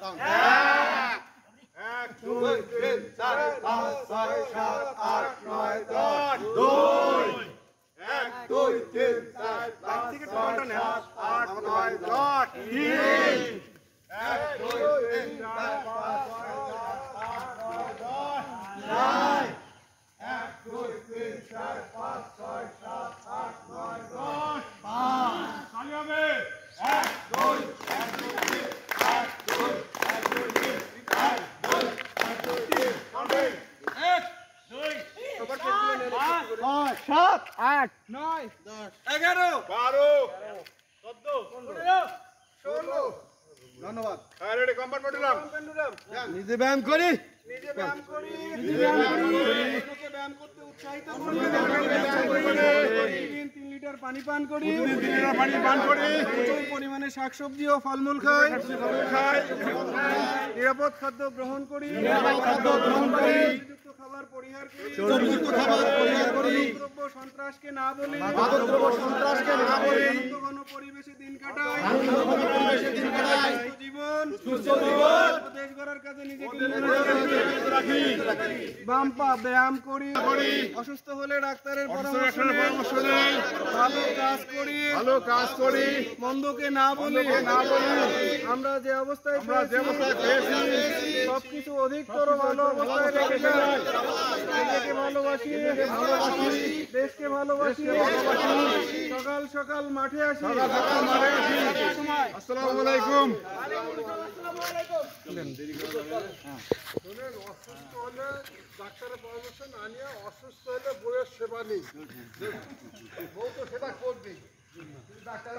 1 2 3 4 5 6 7 8 9 10 2 1 2 3 4 5 6 7 8 9 10 3 1 2 3 4 5 6 7 8 9 10 9 1 2 3 4 5 6 7 8 9 10 5 খালি হবে 1 2 1 2 3 1 2 1 2 3 1 2 1 2 3 কাউন্টিং 1 2 সবার কেটে নিলে 5 7 8 9 10 11 12 14 15 16 ধন্যবাদ রেডি কম্পাউন্ড পেন্ডুলাম নিজে ব্যায়াম করি নিজে ব্যায়াম করি অন্যকে ব্যায়াম করতে উৎসাহিত করি 3 লিটার পানি পান করি প্রচুর পরিমাণে শাকসবজি ও ফলমূল খাই নিরাপদ খাদ্য গ্রহণ করি চর্বিযুক্ত খাবার পরিহার করি দ্রব্য সন্ত্রাসকে না বলি ঘন পরিবেশে দিন কাটাই সুস্থ জীবন দেশ গড়ার কাজে নিজেকে বাম পা ব্যায়াম করি অসুস্থ হলে ডাক্তারের পরামর্শ নেই ভালো কাজ করি মন্দকে না বলি আমরা যে অবস্থায় পেয়েছি সবকিছু অধিকতর ভালো অবস্থায় রেখে যাই নিজেকে ভালোবাসি দেশকে ভালোবাসি সকাল সকাল মাঠে আসি আসসালামু আলাইকুম অসুস্থ হলে ডাক্তারের পরামর্শ না নিয়ে অসুস্থ হলে বইয়ের সেবা নেই বউ তো সেবা করবেই ডাক্তার